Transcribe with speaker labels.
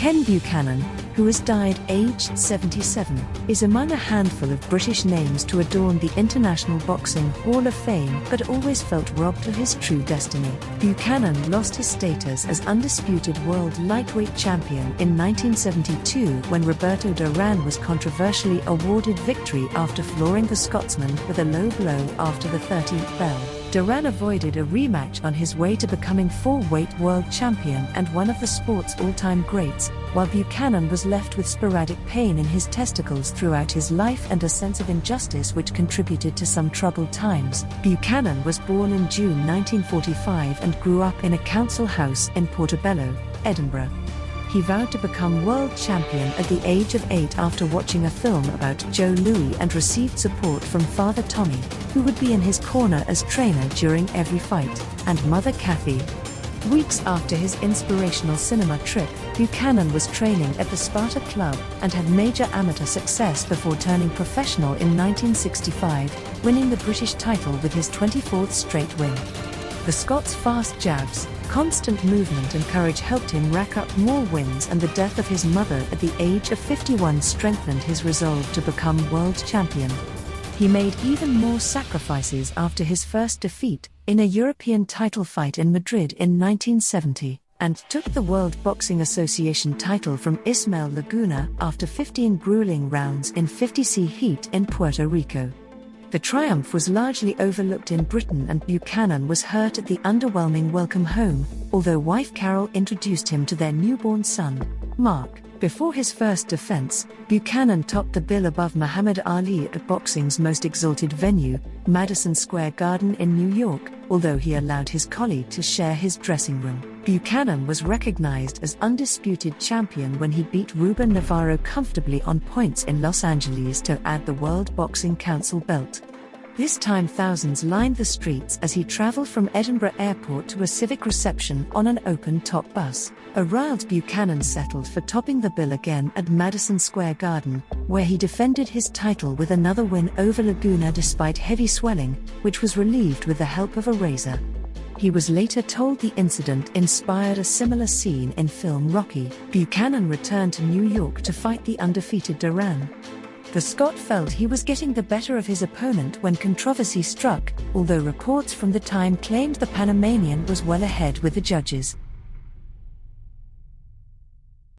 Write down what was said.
Speaker 1: Ken Buchanan, who has died aged 77, is among a handful of British names to adorn the International Boxing Hall of Fame but always felt robbed of his true destiny. Buchanan lost his status as undisputed world lightweight champion in 1972 when Roberto Duran was controversially awarded victory after flooring the Scotsman with a low blow after the 13th bell. Duran avoided a rematch on his way to becoming four-weight world champion and one of the sport's all-time greats, while Buchanan was left with sporadic pain in his testicles throughout his life and a sense of injustice which contributed to some troubled times. Buchanan was born in June 1945 and grew up in a council house in Portobello, Edinburgh. He vowed to become world champion at the age of 8 after watching a film about Joe Louis and received support from Father Tommy, who would be in his corner as trainer during every fight, and Mother Kathy. Weeks after his inspirational cinema trip, Buchanan was training at the Sparta Club and had major amateur success before turning professional in 1965, winning the British title with his 24th straight win. The Scots' fast jabs, constant movement and courage helped him rack up more wins, and the death of his mother at the age of 51 strengthened his resolve to become world champion. He made even more sacrifices after his first defeat, in a European title fight in Madrid in 1970, and took the World Boxing Association title from Ismael Laguna after 15 grueling rounds in 50c heat in Puerto Rico. The triumph was largely overlooked in Britain and Buchanan was hurt at the underwhelming welcome home, although wife Carol introduced him to their newborn son, Mark. Before his first defense, Buchanan topped the bill above Muhammad Ali at boxing's most exalted venue, Madison Square Garden in New York, although he allowed his colleague to share his dressing room. Buchanan was recognized as undisputed champion when he beat Ruben Navarro comfortably on points in Los Angeles to add the World Boxing Council belt. This time thousands lined the streets as he traveled from Edinburgh Airport to a civic reception on an open-top bus. A riled Buchanan settled for topping the bill again at Madison Square Garden, where he defended his title with another win over Laguna despite heavy swelling, which was relieved with the help of a razor. He was later told the incident inspired a similar scene in film Rocky. Buchanan returned to New York to fight the undefeated Duran. The Scot felt he was getting the better of his opponent when controversy struck, although reports from the time claimed the Panamanian was well ahead with the judges.